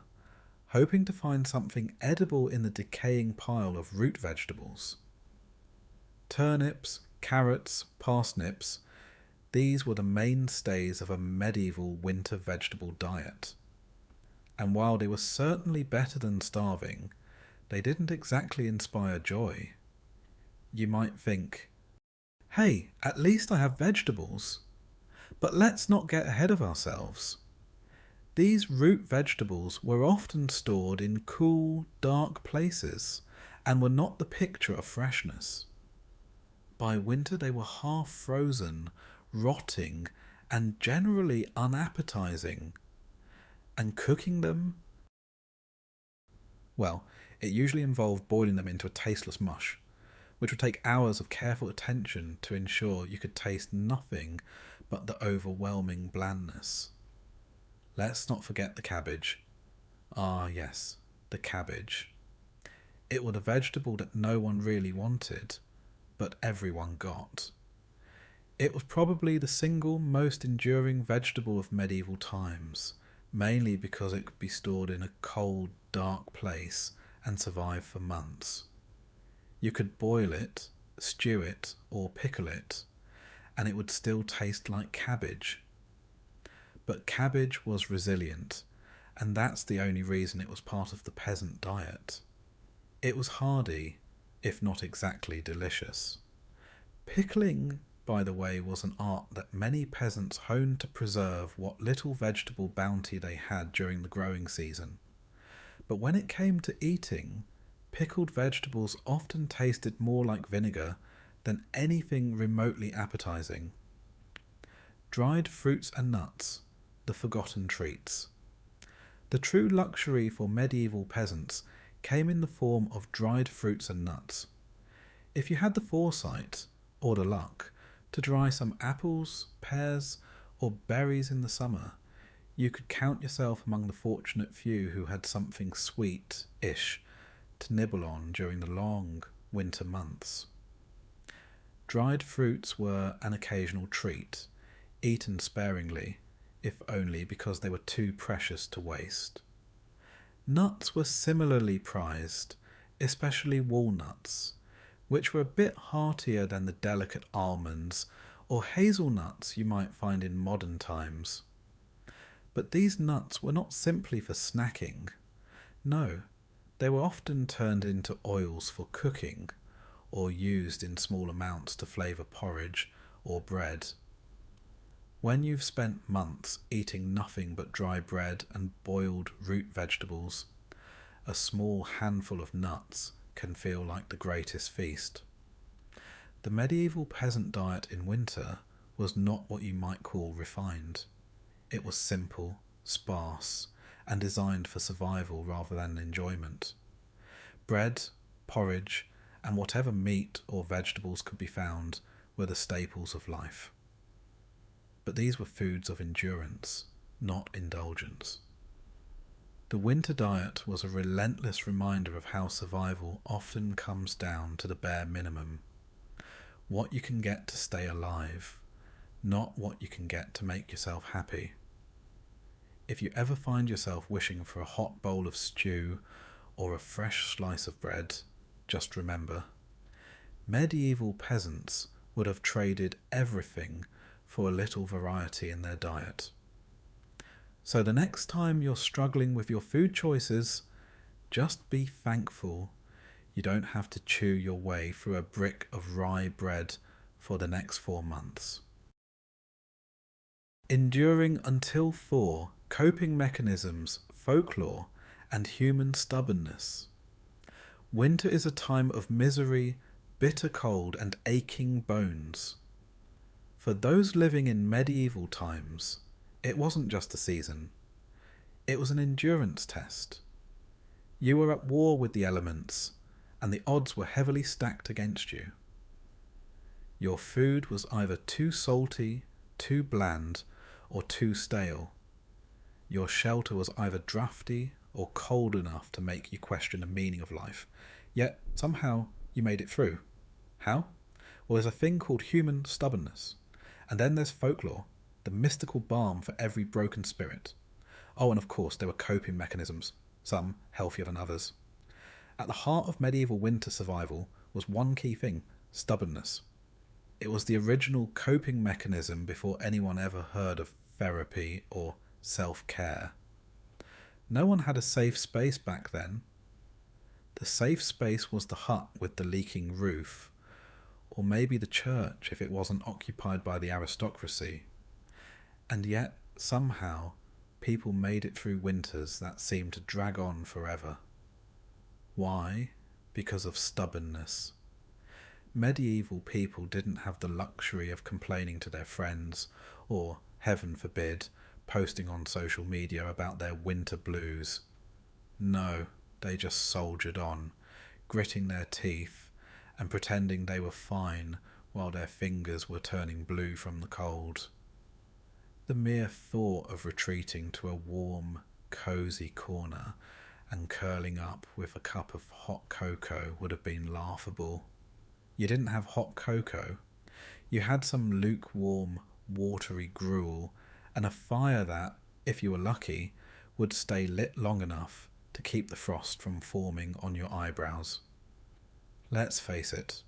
hoping to find something edible in the decaying pile of root vegetables. Turnips, carrots, parsnips, these were the mainstays of a medieval winter vegetable diet. And while they were certainly better than starving, they didn't exactly inspire joy. You might think, hey, at least I have vegetables. But let's not get ahead of ourselves. These root vegetables were often stored in cool, dark places and were not the picture of freshness. By winter they were half frozen, rotting, and generally unappetizing. And cooking them? Well, it usually involved boiling them into a tasteless mush, which would take hours of careful attention to ensure you could taste nothing but the overwhelming blandness. Let's not forget the cabbage. Ah, yes, the cabbage. It was a vegetable that no one really wanted, but everyone got. It was probably the single most enduring vegetable of medieval times, mainly because it could be stored in a cold, dark place and survive for months. You could boil it, stew it, or pickle it, and it would still taste like cabbage. But cabbage was resilient, and that's the only reason it was part of the peasant diet. It was hardy, if not exactly delicious. Pickling, by the way, was an art that many peasants honed to preserve what little vegetable bounty they had during the growing season. But when it came to eating, pickled vegetables often tasted more like vinegar than anything remotely appetizing. Dried fruits and nuts, the forgotten treats. The true luxury for medieval peasants came in the form of dried fruits and nuts. If you had the foresight, or the luck, to dry some apples, pears, or berries in the summer, you could count yourself among the fortunate few who had something sweet-ish to nibble on during the long winter months. Dried fruits were an occasional treat, eaten sparingly, if only because they were too precious to waste. Nuts were similarly prized, especially walnuts, which were a bit heartier than the delicate almonds or hazelnuts you might find in modern times. But these nuts were not simply for snacking. No, they were often turned into oils for cooking, or used in small amounts to flavour porridge or bread. When you've spent months eating nothing but dry bread and boiled root vegetables, a small handful of nuts can feel like the greatest feast. The medieval peasant diet in winter was not what you might call refined. It was simple, sparse, and designed for survival rather than enjoyment. Bread, porridge, and whatever meat or vegetables could be found were the staples of life. But these were foods of endurance, not indulgence. The winter diet was a relentless reminder of how survival often comes down to the bare minimum. What you can get to stay alive, not what you can get to make yourself happy. If you ever find yourself wishing for a hot bowl of stew or a fresh slice of bread, just remember, medieval peasants would have traded everything for a little variety in their diet. So the next time you're struggling with your food choices, just be thankful you don't have to chew your way through a brick of rye bread for the next 4 months. Enduring until thaw, coping mechanisms, folklore, and human stubbornness. Winter is a time of misery, bitter cold, and aching bones. For those living in medieval times, it wasn't just a season. It was an endurance test. You were at war with the elements, and the odds were heavily stacked against you. Your food was either too salty, too bland, or too stale. Your shelter was either drafty or cold enough to make you question the meaning of life, yet somehow you made it through. How? Well, there's a thing called human stubbornness, and then there's folklore, the mystical balm for every broken spirit. Oh, and of course there were coping mechanisms, some healthier than others. At the heart of medieval winter survival was one key thing: stubbornness. It was the original coping mechanism before anyone ever heard of therapy or self-care. No one had a safe space back then. The safe space was the hut with the leaking roof, or maybe the church if it wasn't occupied by the aristocracy. And yet, somehow, people made it through winters that seemed to drag on forever. Why? Because of stubbornness. Medieval people didn't have the luxury of complaining to their friends, or, heaven forbid, posting on social media about their winter blues. No, they just soldiered on, gritting their teeth and pretending they were fine while their fingers were turning blue from the cold. The mere thought of retreating to a warm, cosy corner and curling up with a cup of hot cocoa would have been laughable. You didn't have hot cocoa. You had some lukewarm, watery gruel and a fire that, if you were lucky, would stay lit long enough to keep the frost from forming on your eyebrows. Let's face it,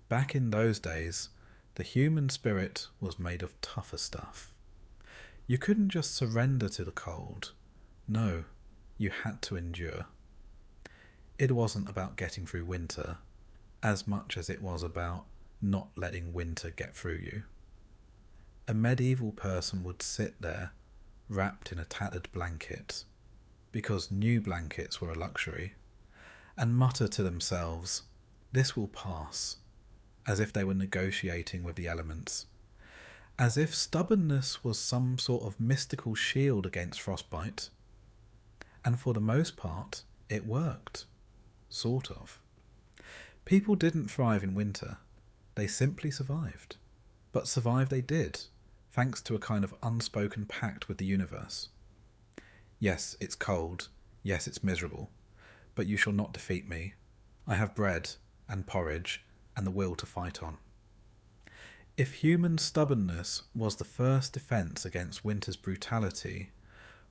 back in those days, the human spirit was made of tougher stuff. You couldn't just surrender to the cold. No, you had to endure. It wasn't about getting through winter, as much as it was about not letting winter get through you. A medieval person would sit there, wrapped in a tattered blanket, because new blankets were a luxury, and mutter to themselves, "This will pass," as if they were negotiating with the elements, as if stubbornness was some sort of mystical shield against frostbite. And for the most part, it worked. Sort of. People didn't thrive in winter. They simply survived. But survive they did, thanks to a kind of unspoken pact with the universe. Yes, it's cold. Yes, it's miserable. But you shall not defeat me. I have bread and porridge and the will to fight on. If human stubbornness was the first defence against winter's brutality,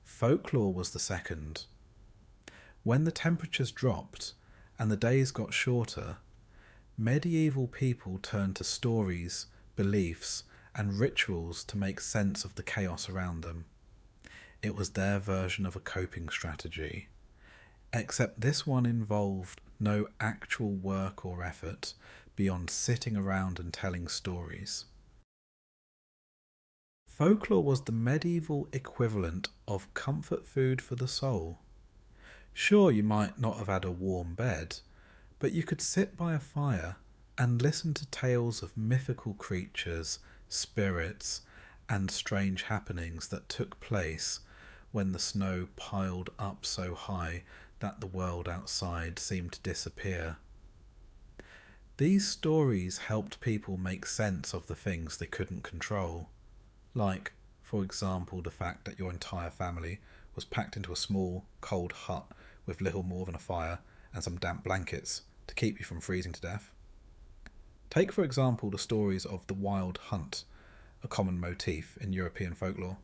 folklore was the second. When the temperatures dropped and the days got shorter, Medieval people turned to stories, beliefs, and rituals to make sense of the chaos around them. It was their version of a coping strategy, except this one involved no actual work or effort beyond sitting around and telling stories. Folklore was the medieval equivalent of comfort food for the soul. Sure, you might not have had a warm bed, but you could sit by a fire and listen to tales of mythical creatures, spirits, and strange happenings that took place when the snow piled up so high that the world outside seemed to disappear. These stories helped people make sense of the things they couldn't control, like, for example, the fact that your entire family was packed into a small, cold hut with little more than a fire and some damp blankets to keep you from freezing to death. Take, for example, the stories of the wild hunt, a common motif in European folklore.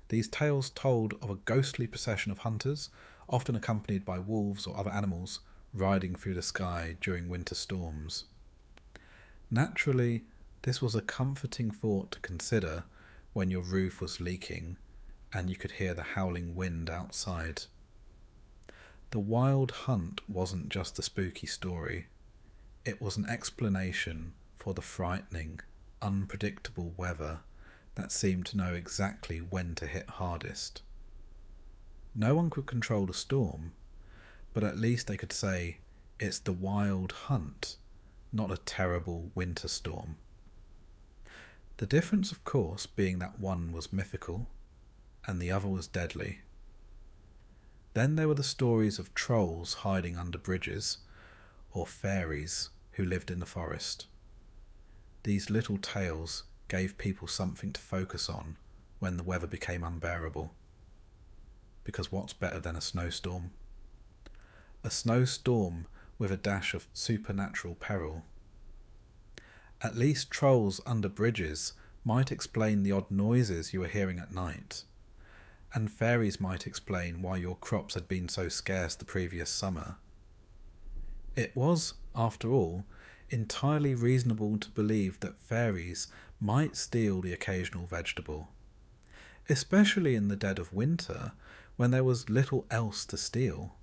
These tales told of a ghostly procession of hunters, often accompanied by wolves or other animals, riding through the sky during winter storms. Naturally, this was a comforting thought to consider when your roof was leaking and you could hear the howling wind outside. The wild hunt wasn't just a spooky story. It was an explanation for the frightening, unpredictable weather that seemed to know exactly when to hit hardest. No one could control the storm, but at least they could say it's the wild hunt, not a terrible winter storm. The difference, of course, being that one was mythical and the other was deadly. Then there were the stories of trolls hiding under bridges, or fairies who lived in the forest. These little tales gave people something to focus on when the weather became unbearable. Because what's better than a snowstorm? A snowstorm with a dash of supernatural peril. At least trolls under bridges might explain the odd noises you were hearing at night, and fairies might explain why your crops had been so scarce the previous summer. It was, after all, entirely reasonable to believe that fairies might steal the occasional vegetable, especially in the dead of winter when there was little else to steal.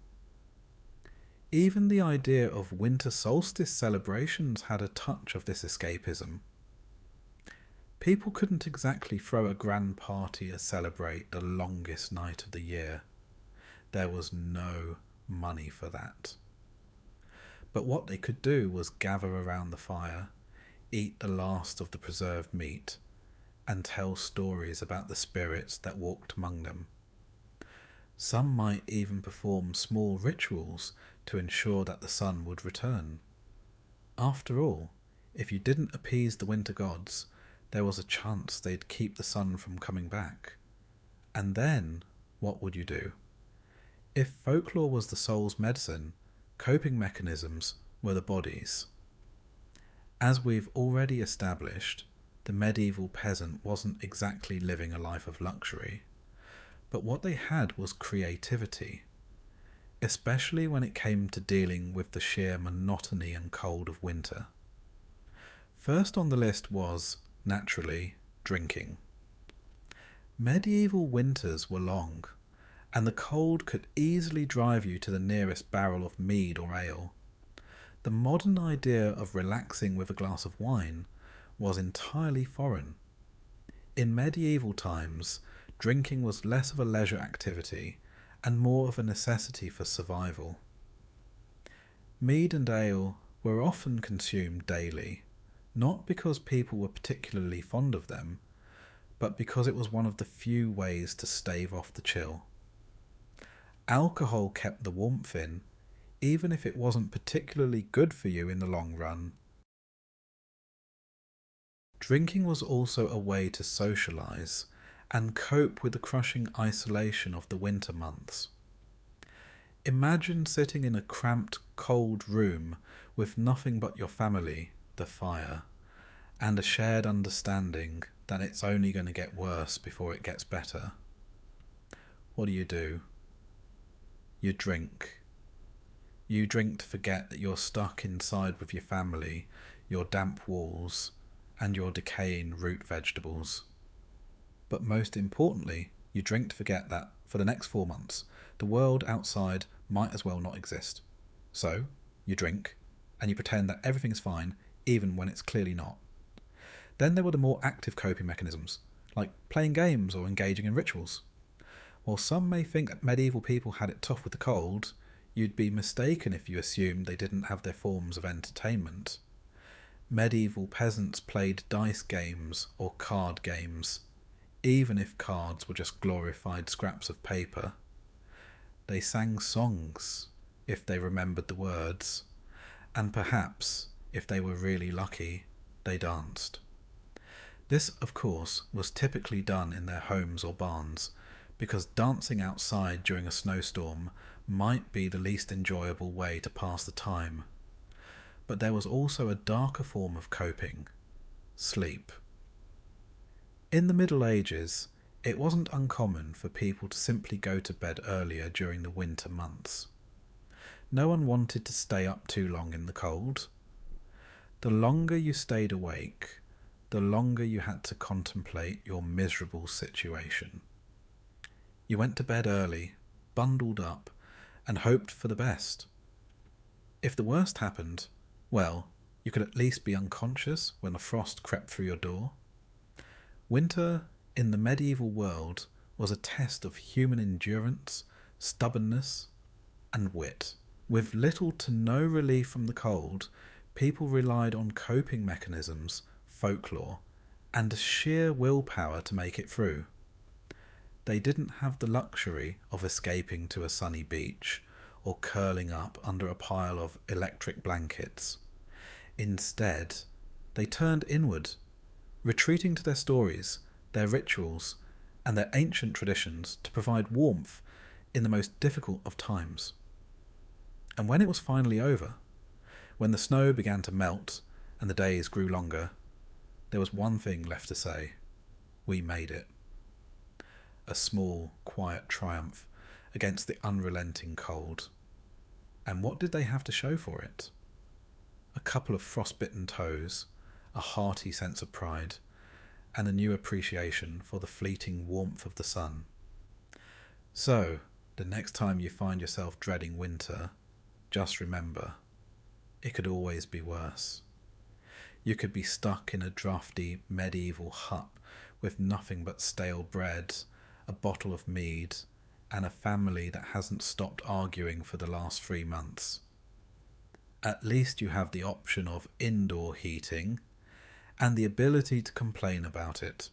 Even the idea of winter solstice celebrations had a touch of this escapism. People couldn't exactly throw a grand party to celebrate the longest night of the year. There was no money for that. But what they could do was gather around the fire, eat the last of the preserved meat, and tell stories about the spirits that walked among them. Some might even perform small rituals to ensure that the sun would return. After all, if you didn't appease the winter gods, there was a chance they'd keep the sun from coming back. And then, what would you do? If folklore was the soul's medicine, coping mechanisms were the body's. As we've already established, the medieval peasant wasn't exactly living a life of luxury, but what they had was creativity, especially when it came to dealing with the sheer monotony and cold of winter. First on the list was, naturally, drinking. Medieval winters were long, and the cold could easily drive you to the nearest barrel of mead or ale. The modern idea of relaxing with a glass of wine was entirely foreign. In medieval times, drinking was less of a leisure activity and more of a necessity for survival. Mead and ale were often consumed daily, not because people were particularly fond of them, but because it was one of the few ways to stave off the chill. Alcohol kept the warmth in, even if it wasn't particularly good for you in the long run. Drinking was also a way to socialise and cope with the crushing isolation of the winter months. Imagine sitting in a cramped, cold room with nothing but your family, the fire, and a shared understanding that it's only going to get worse before it gets better. What do? You drink. You drink to forget that you're stuck inside with your family, your damp walls, and your decaying root vegetables. But most importantly, you drink to forget that, for the next 4 months, the world outside might as well not exist. So, you drink, and you pretend that everything's fine, even when it's clearly not. Then there were the more active coping mechanisms, like playing games or engaging in rituals. While some may think that medieval people had it tough with the cold, you'd be mistaken if you assumed they didn't have their forms of entertainment. Medieval peasants played dice games or card games, even if cards were just glorified scraps of paper. They sang songs, if they remembered the words, and perhaps, if they were really lucky, they danced. This, of course, was typically done in their homes or barns, because dancing outside during a snowstorm might be the least enjoyable way to pass the time. But there was also a darker form of coping: sleep. In the Middle Ages, it wasn't uncommon for people to simply go to bed earlier during the winter months. No one wanted to stay up too long in the cold. The longer you stayed awake, the longer you had to contemplate your miserable situation. You went to bed early, bundled up, and hoped for the best. If the worst happened, well, you could at least be unconscious when a frost crept through your door. Winter, in the medieval world, was a test of human endurance, stubbornness, and wit. With little to no relief from the cold, people relied on coping mechanisms, folklore, and a sheer willpower to make it through. They didn't have the luxury of escaping to a sunny beach or curling up under a pile of electric blankets. Instead, they turned inward, retreating to their stories, their rituals, and their ancient traditions to provide warmth in the most difficult of times. And when it was finally over, when the snow began to melt and the days grew longer, there was one thing left to say: we made it. A small, quiet triumph against the unrelenting cold. And what did they have to show for it? A couple of frostbitten toes, a hearty sense of pride, and a new appreciation for the fleeting warmth of the sun. So, the next time you find yourself dreading winter, just remember, it could always be worse. You could be stuck in a drafty medieval hut with nothing but stale bread, a bottle of mead, and a family that hasn't stopped arguing for the last 3 months. At least you have the option of indoor heating and the ability to complain about it.